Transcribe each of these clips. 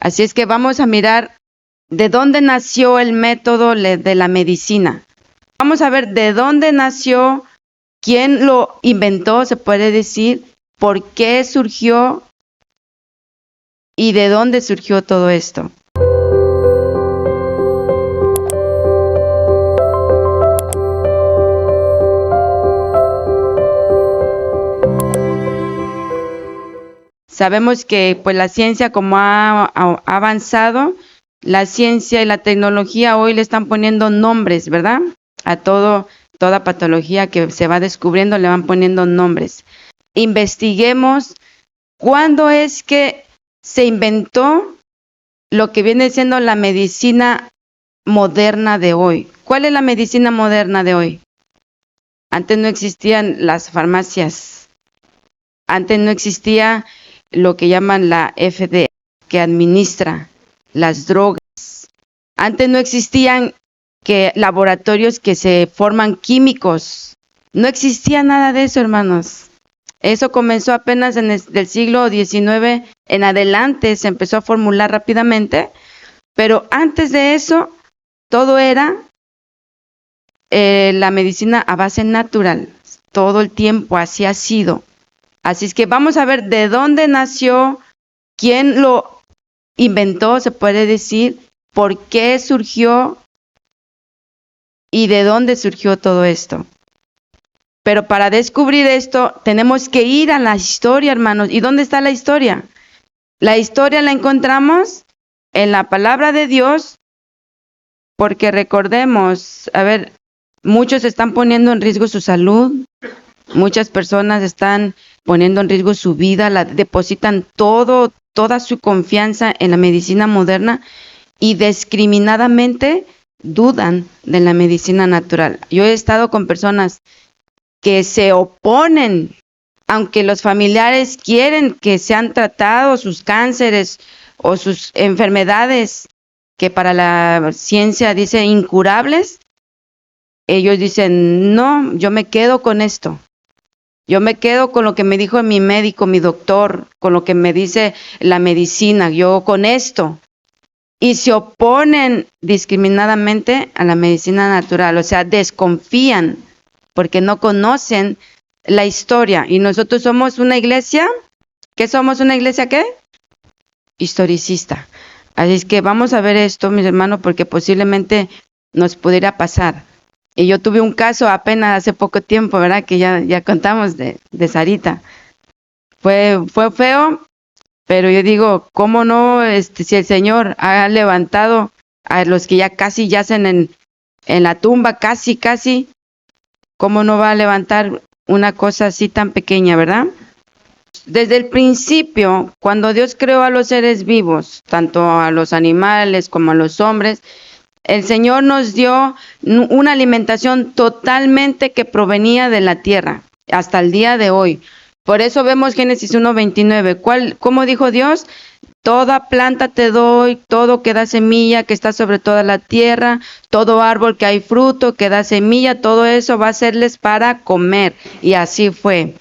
Así es que vamos a mirar de dónde nació el método de la medicina. Vamos a ver de dónde nació, quién lo inventó, se puede decir, por qué surgió y de dónde surgió todo esto. Sabemos que pues la ciencia como ha avanzado, la ciencia y la tecnología hoy le están poniendo nombres, ¿verdad? A toda patología que se va descubriendo le van poniendo nombres. Investiguemos cuándo es que se inventó lo que viene siendo la medicina moderna de hoy. ¿Cuál es la medicina moderna de hoy? Antes no existían las farmacias. Antes no existía lo que llaman la FDA, que administra las drogas. Antes no existían laboratorios que se forman químicos. No existía nada de eso, hermanos. Eso comenzó apenas del siglo XIX en adelante, se empezó a formular rápidamente, pero antes de eso, todo era la medicina a base natural. Todo el tiempo así ha sido. Así es que vamos a ver de dónde nació, quién lo inventó, se puede decir, por qué surgió y de dónde surgió todo esto. Pero para descubrir esto tenemos que ir a la historia, hermanos. ¿Y dónde está la historia? La historia la encontramos en la palabra de Dios, porque recordemos, muchos están poniendo en riesgo su salud, muchas personas están poniendo en riesgo su vida, depositan toda su confianza en la medicina moderna y discriminadamente dudan de la medicina natural. Yo he estado con personas que se oponen, aunque los familiares quieren que sean tratados sus cánceres o sus enfermedades que para la ciencia dice incurables, ellos dicen, no, yo me quedo con esto. Yo me quedo con lo que me dijo mi médico, mi doctor, con lo que me dice la medicina, yo con esto. Y se oponen discriminadamente a la medicina natural, o sea, desconfían porque no conocen la historia. Y nosotros somos una iglesia, ¿qué somos? ¿Una iglesia qué? Historicista. Así es que vamos a ver esto, mis hermanos, porque posiblemente nos pudiera pasar. Y yo tuve un caso apenas hace poco tiempo, ¿verdad? Que ya contamos de Sarita. Fue feo, pero yo digo, ¿cómo no? Si el Señor ha levantado a los que ya casi yacen en la tumba, casi, ¿cómo no va a levantar una cosa así tan pequeña, verdad? Desde el principio, cuando Dios creó a los seres vivos, tanto a los animales como a los hombres, el Señor nos dio una alimentación totalmente que provenía de la tierra, hasta el día de hoy. Por eso vemos Génesis 1:29. ¿Cómo dijo Dios? Toda planta te doy, todo que da semilla, que está sobre toda la tierra, todo árbol que hay fruto, que da semilla, todo eso va a serles para comer. Y así fue.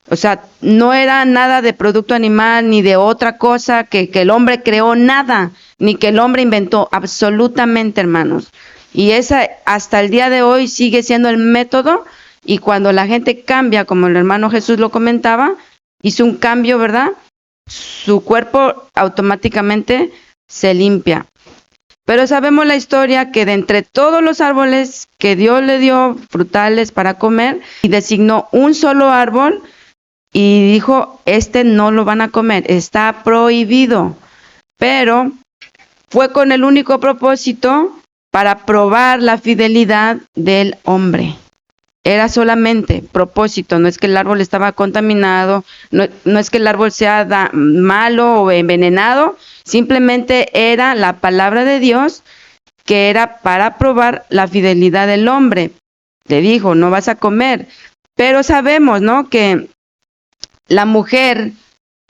O sea, no era nada de producto animal ni de otra cosa que el hombre creó, nada, ni que el hombre inventó, absolutamente, hermanos. Y esa hasta el día de hoy sigue siendo el método, y cuando la gente cambia, como el hermano Jesús lo comentaba, hizo un cambio, ¿verdad? Su cuerpo automáticamente se limpia. Pero sabemos la historia que de entre todos los árboles que Dios le dio frutales para comer, y designó un solo árbol, y dijo, no lo van a comer, está prohibido. Pero fue con el único propósito para probar la fidelidad del hombre. Era solamente propósito, no es que el árbol estaba contaminado, no es que el árbol sea malo o envenenado, simplemente era la palabra de Dios que era para probar la fidelidad del hombre. Le dijo, no vas a comer. Pero sabemos, ¿no?, que la mujer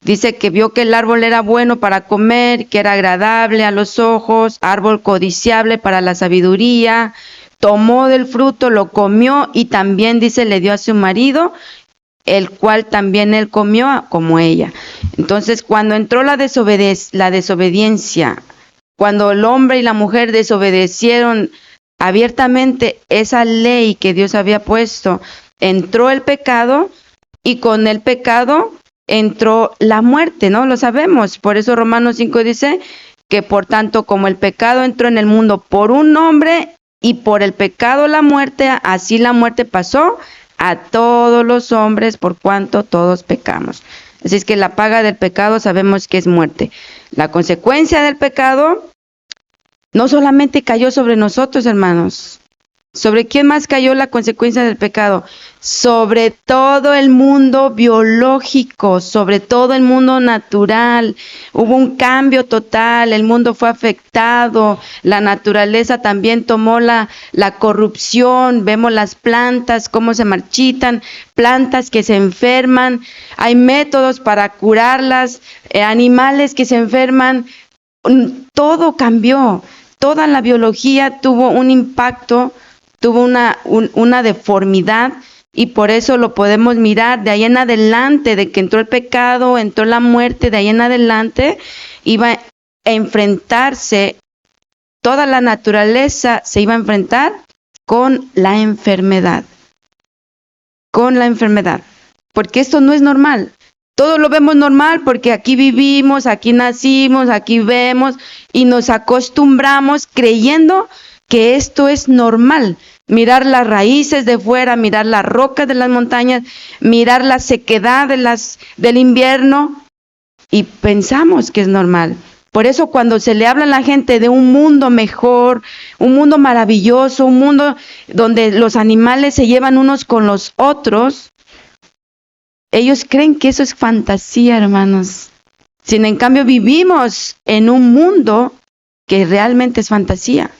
dice que vio que el árbol era bueno para comer, que era agradable a los ojos, árbol codiciable para la sabiduría. Tomó del fruto, lo comió y también dice le dio a su marido, el cual también él comió como ella. Entonces, cuando entró la desobediencia, cuando el hombre y la mujer desobedecieron abiertamente esa ley que Dios había puesto, entró el pecado, y con el pecado entró la muerte, ¿no? Lo sabemos. Por eso Romanos 5 dice que por tanto como el pecado entró en el mundo por un hombre y por el pecado la muerte, así la muerte pasó a todos los hombres por cuanto todos pecamos. Así es que la paga del pecado sabemos que es muerte. La consecuencia del pecado no solamente cayó sobre nosotros, hermanos. ¿Sobre quién más cayó la consecuencia del pecado? Sobre todo el mundo biológico, sobre todo el mundo natural. Hubo un cambio total, el mundo fue afectado, la naturaleza también tomó la corrupción. Vemos las plantas, cómo se marchitan, plantas que se enferman. Hay métodos para curarlas, animales que se enferman. Todo cambió, toda la biología tuvo un impacto, tuvo una deformidad, y por eso lo podemos mirar de ahí en adelante, de que entró el pecado, entró la muerte, de ahí en adelante iba a enfrentarse, toda la naturaleza se iba a enfrentar con la enfermedad, porque esto no es normal. Todo lo vemos normal porque aquí vivimos, aquí nacimos, aquí vemos y nos acostumbramos creyendo que esto es normal. Mirar las raíces de fuera, mirar las rocas de las montañas, mirar la sequedad del invierno, y pensamos que es normal. Por eso cuando se le habla a la gente de un mundo mejor, un mundo maravilloso, un mundo donde los animales se llevan unos con los otros, ellos creen que eso es fantasía, hermanos. Sin en cambio vivimos en un mundo que realmente es fantasía,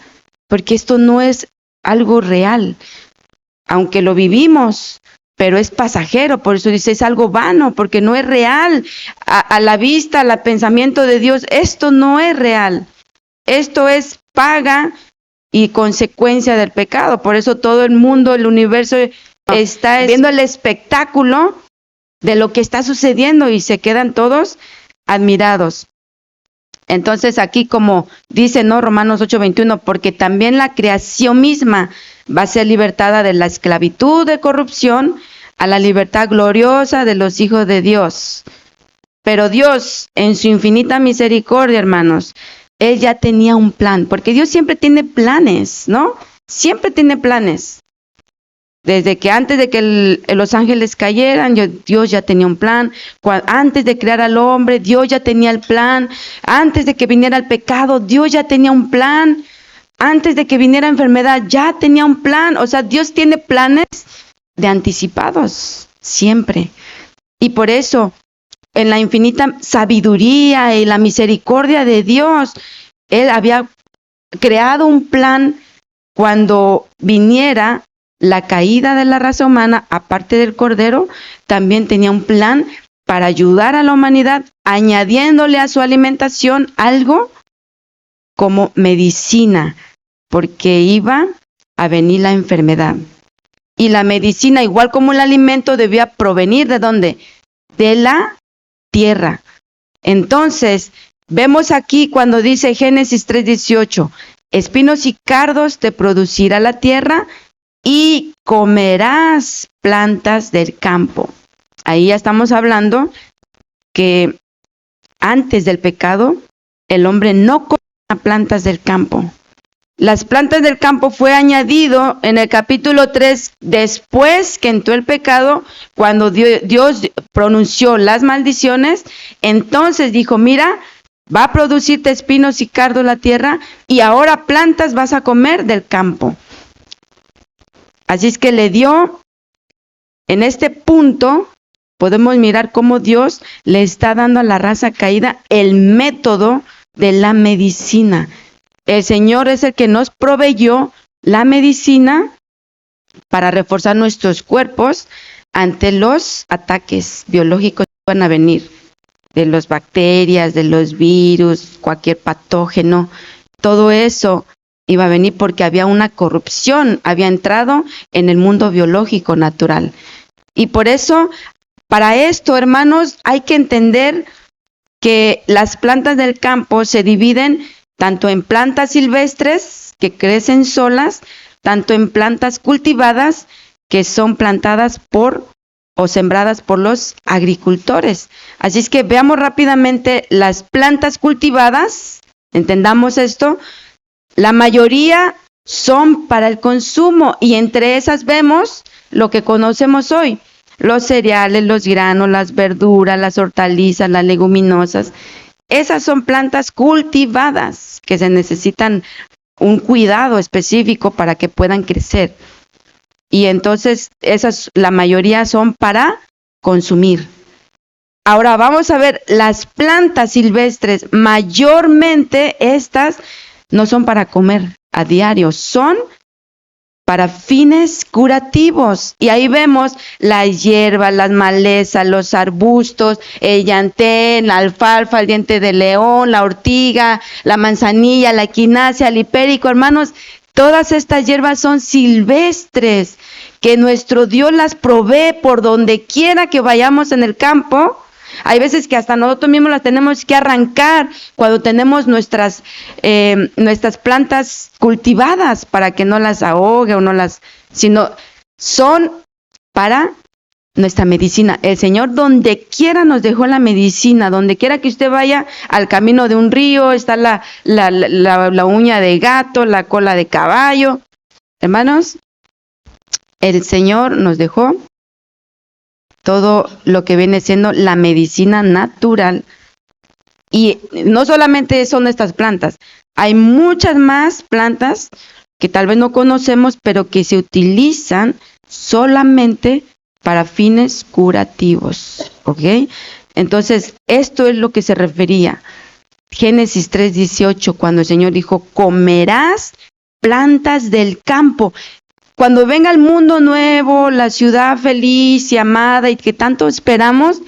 porque esto no es algo real, aunque lo vivimos, pero es pasajero. Por eso dice, es algo vano, porque no es real. A la vista, al pensamiento de Dios, esto no es real. Esto es paga y consecuencia del pecado. Por eso todo el mundo, el universo, está viendo el espectáculo de lo que está sucediendo y se quedan todos admirados. Entonces aquí, como dice, ¿no?, Romanos 8:21, porque también la creación misma va a ser libertada de la esclavitud de corrupción a la libertad gloriosa de los hijos de Dios. Pero Dios, en su infinita misericordia, hermanos, Él ya tenía un plan, porque Dios siempre tiene planes, ¿no? Siempre tiene planes. Desde que antes de que los ángeles cayeran, Dios ya tenía un plan. Antes de crear al hombre, Dios ya tenía el plan. Antes de que viniera el pecado, Dios ya tenía un plan. Antes de que viniera enfermedad, ya tenía un plan. O sea, Dios tiene planes de anticipados, siempre. Y por eso, en la infinita sabiduría y la misericordia de Dios, Él había creado un plan cuando viniera la caída de la raza humana. Aparte del Cordero, también tenía un plan para ayudar a la humanidad, añadiéndole a su alimentación algo como medicina, porque iba a venir la enfermedad. Y la medicina, igual como el alimento, debía provenir ¿de dónde? De la tierra. Entonces, vemos aquí cuando dice Génesis 3:18, espinos y cardos te producirá la tierra, y comerás plantas del campo. Ahí ya estamos hablando que antes del pecado, el hombre no comía plantas del campo. Las plantas del campo fue añadido en el capítulo 3, después que entró el pecado, cuando Dios pronunció las maldiciones. Entonces dijo, mira, va a producirte espinos y cardos la tierra, y ahora plantas vas a comer del campo. Así es que le dio, en este punto, podemos mirar cómo Dios le está dando a la raza caída el método de la medicina. El Señor es el que nos proveyó la medicina para reforzar nuestros cuerpos ante los ataques biológicos que van a venir, de las bacterias, de los virus, cualquier patógeno. Todo eso iba a venir porque había una corrupción, había entrado en el mundo biológico natural. Y por eso Para esto, hermanos, hay que entender que las plantas del campo se dividen tanto en plantas silvestres que crecen solas, tanto en plantas cultivadas que son plantadas por o sembradas por los agricultores. Así es que veamos rápidamente las plantas cultivadas, entendamos esto, la mayoría son para el consumo y entre esas vemos lo que conocemos hoy, los cereales, los granos, las verduras, las hortalizas, las leguminosas. Esas son plantas cultivadas que se necesitan un cuidado específico para que puedan crecer. Y entonces esas, la mayoría son para consumir. Ahora vamos a ver las plantas silvestres. Mayormente estas no son para comer a diario, son para fines curativos. Y ahí vemos las hierbas, las malezas, los arbustos, el llantén, la alfalfa, el diente de león, la ortiga, la manzanilla, la equinacia, el hipérico. Hermanos, todas estas hierbas son silvestres, que nuestro Dios las provee por donde quiera que vayamos en el campo. Hay veces que hasta nosotros mismos las tenemos que arrancar cuando tenemos nuestras plantas cultivadas para que no las ahogue o no las, sino son para nuestra medicina. El Señor donde quiera nos dejó la medicina, donde quiera que usted vaya al camino de un río, está la uña de gato, la cola de caballo. Hermanos, el Señor nos dejó todo lo que viene siendo la medicina natural. Y no solamente son estas plantas, hay muchas más plantas que tal vez no conocemos, pero que se utilizan solamente para fines curativos, ¿ok? Entonces, esto es lo que se refería. Génesis 3:18, cuando el Señor dijo, comerás plantas del campo. Cuando venga el mundo nuevo, la ciudad feliz y amada y que tanto esperamos,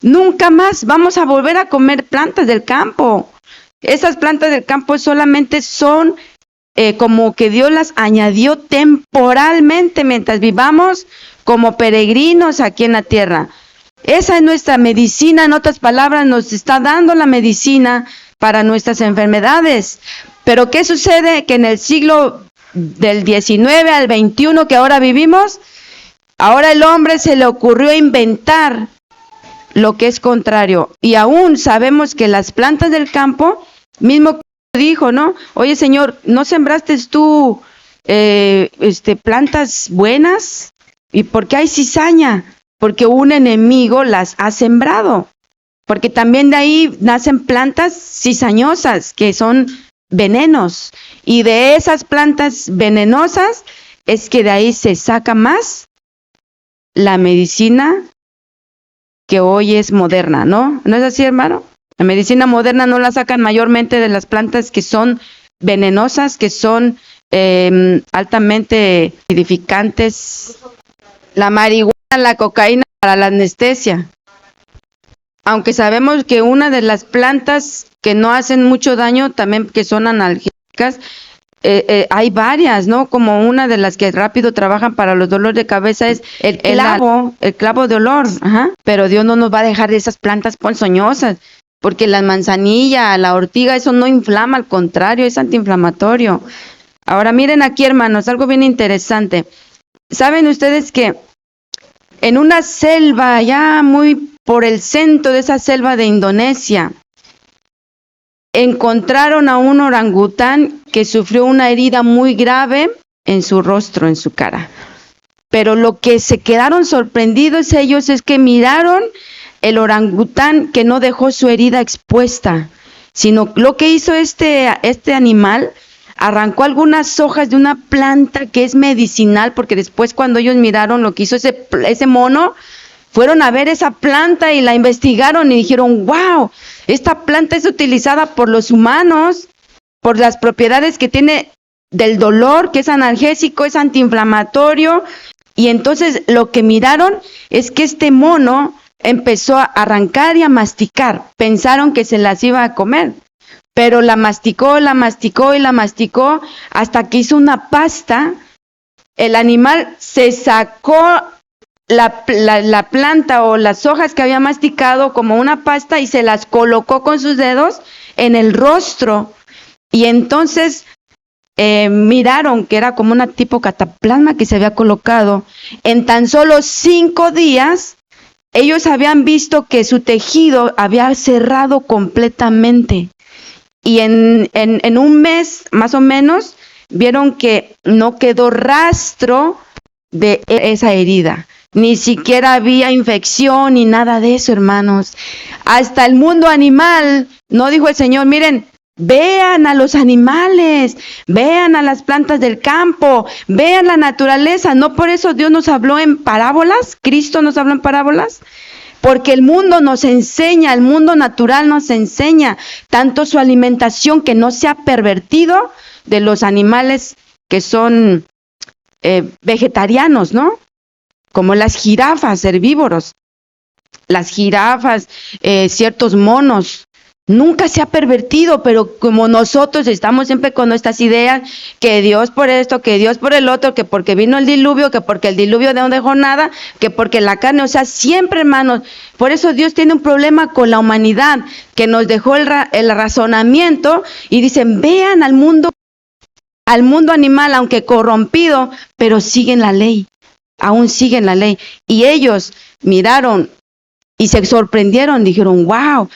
nunca más vamos a volver a comer plantas del campo. Esas plantas del campo solamente son como que Dios las añadió temporalmente mientras vivamos como peregrinos aquí en la tierra. Esa es nuestra medicina, en otras palabras, nos está dando la medicina para nuestras enfermedades. Pero ¿qué sucede? Que en el siglo del 19 al 21 que ahora vivimos, ahora el hombre se le ocurrió inventar lo que es contrario. Y aún sabemos que las plantas del campo, mismo dijo, ¿no? Oye, Señor, ¿no sembraste tú plantas buenas? ¿Y por qué hay cizaña? Porque un enemigo las ha sembrado. Porque también de ahí nacen plantas cizañosas, que son venenos. Y de esas plantas venenosas es que de ahí se saca más la medicina que hoy es moderna, ¿no? ¿No es así, hermano? La medicina moderna no la sacan mayormente de las plantas que son venenosas, que son altamente edificantes. La marihuana, la cocaína para la anestesia. Aunque sabemos que una de las plantas que no hacen mucho daño, también que son analgésicas, hay varias, ¿no? Como una de las que rápido trabajan para los dolores de cabeza es el clavo de olor. Ajá. Pero Dios no nos va a dejar esas plantas ponzoñosas, porque la manzanilla, la ortiga, eso no inflama, al contrario, es antiinflamatorio. Ahora miren aquí, hermanos, algo bien interesante. ¿Saben ustedes que en una selva ya muy por el centro de esa selva de Indonesia, encontraron a un orangután que sufrió una herida muy grave en su rostro, en su cara? Pero lo que se quedaron sorprendidos ellos es que miraron el orangután que no dejó su herida expuesta, sino lo que hizo este animal, arrancó algunas hojas de una planta que es medicinal, porque después cuando ellos miraron lo que hizo ese mono, fueron a ver esa planta y la investigaron y dijeron, wow, esta planta es utilizada por los humanos, por las propiedades que tiene del dolor, que es analgésico, es antiinflamatorio. Y entonces lo que miraron es que este mono empezó a arrancar y a masticar. Pensaron que se las iba a comer, pero la masticó y la masticó hasta que hizo una pasta. El animal se sacó la planta o las hojas que había masticado como una pasta y se las colocó con sus dedos en el rostro. Y entonces miraron que era como una tipo cataplasma que se había colocado. En tan solo 5 días, ellos habían visto que su tejido había cerrado completamente. Y en un mes, más o menos, vieron que no quedó rastro de esa herida. Ni siquiera había infección ni nada de eso, hermanos. Hasta el mundo animal, no dijo el Señor, miren, vean a los animales, vean a las plantas del campo, vean la naturaleza. No por eso Dios nos habló en parábolas, Cristo nos habló en parábolas, porque el mundo nos enseña, el mundo natural nos enseña tanto su alimentación que no se ha pervertido de los animales que son vegetarianos, ¿no? Como las jirafas, herbívoros, las jirafas, ciertos monos. Nunca se ha pervertido, pero como nosotros estamos siempre con nuestras ideas, que Dios por esto, que Dios por el otro, que porque vino el diluvio, que porque el diluvio no dejó nada, que porque la carne, o sea, siempre, hermanos, por eso Dios tiene un problema con la humanidad, que nos dejó el razonamiento y dicen, vean al mundo animal, aunque corrompido, pero siguen la ley, aún siguen la ley. Y ellos miraron y se sorprendieron, dijeron, wow.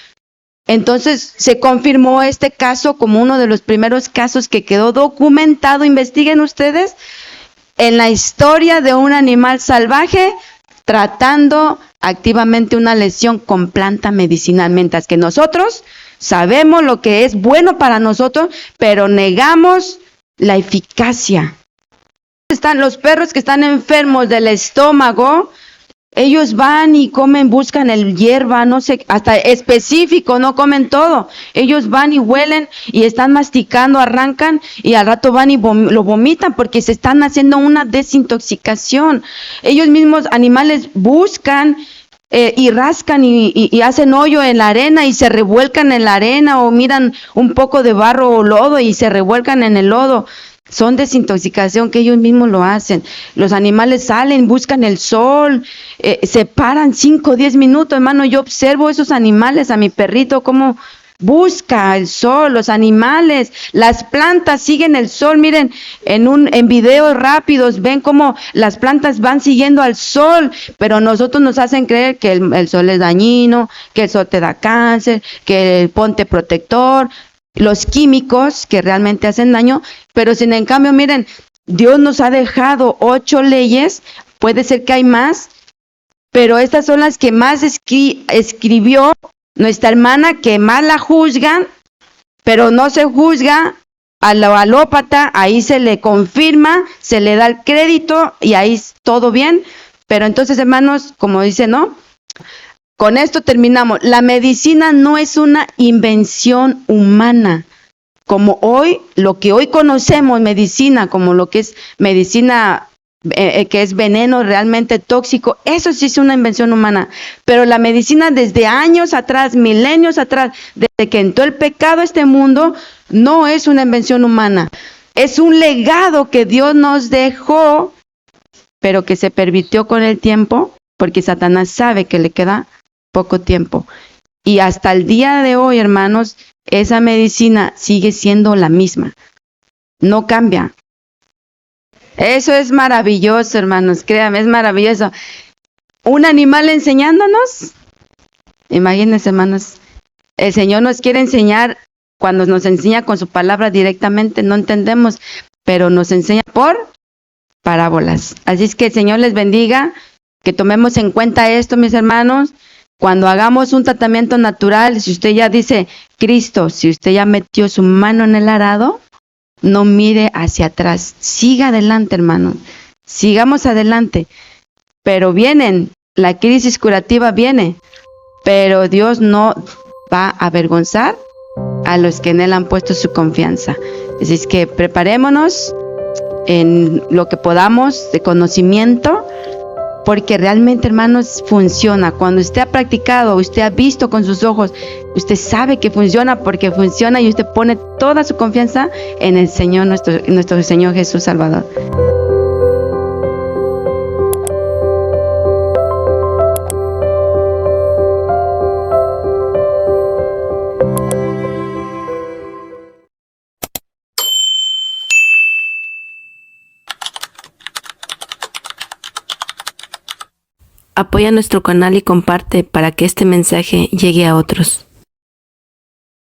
Entonces se confirmó este caso como uno de los primeros casos que quedó documentado, investiguen ustedes, en la historia de un animal salvaje tratando activamente una lesión con planta medicinal, mientras que nosotros sabemos lo que es bueno para nosotros, pero negamos la eficacia. Están los perros que están enfermos del estómago, ellos van y comen, buscan el hierba, no sé, hasta específico, no comen todo. Ellos van y huelen y están masticando, arrancan y al rato van y lo vomitan porque se están haciendo una desintoxicación. Ellos mismos, animales, buscan y rascan y hacen hoyo en la arena y se revuelcan en la arena o miran un poco de barro o lodo y se revuelcan en el lodo. Son desintoxicación que ellos mismos lo hacen. Los animales salen, buscan el sol, se paran 5 o 10 minutos, hermano. Yo observo esos animales, a mi perrito, cómo busca el sol, los animales, las plantas siguen el sol. Miren, en videos rápidos ven cómo las plantas van siguiendo al sol, pero nosotros nos hacen creer que el sol es dañino, que el sol te da cáncer, que ponte protector, los químicos que realmente hacen daño, pero sin en cambio, miren, Dios nos ha dejado 8 leyes, puede ser que hay más, pero estas son las que más escribió nuestra hermana, que más la juzgan, pero no se juzga a la alópata, ahí se le confirma, se le da el crédito y ahí todo bien, pero entonces, hermanos, como dice, ¿no? Con esto terminamos. La medicina no es una invención humana. Como hoy, lo que hoy conocemos medicina, como lo que es medicina, que es veneno realmente tóxico, eso sí es una invención humana. Pero la medicina desde años atrás, milenios atrás, desde que entró el pecado a este mundo, no es una invención humana. Es un legado que Dios nos dejó, pero que se pervirtió con el tiempo, porque Satanás sabe que le queda poco tiempo. Y hasta el día de hoy, hermanos, esa medicina sigue siendo la misma. No cambia. Eso es maravilloso, hermanos. Créanme, es maravilloso. Un animal enseñándonos. Imagínense, hermanos. El Señor nos quiere enseñar, cuando nos enseña con su palabra directamente, no entendemos, pero nos enseña por parábolas. Así es que el Señor les bendiga, que tomemos en cuenta esto, mis hermanos. Cuando hagamos un tratamiento natural, si usted ya dice, Cristo, si usted ya metió su mano en el arado, no mire hacia atrás. Siga adelante, hermano. Sigamos adelante. Pero la crisis curativa viene, pero Dios no va a avergonzar a los que en Él han puesto su confianza. Así es que preparémonos en lo que podamos de conocimiento, porque realmente, hermanos, funciona. Cuando usted ha practicado, usted ha visto con sus ojos, usted sabe que funciona porque funciona y usted pone toda su confianza en el Señor, nuestro Señor Jesús Salvador. Apoya nuestro canal y comparte para que este mensaje llegue a otros.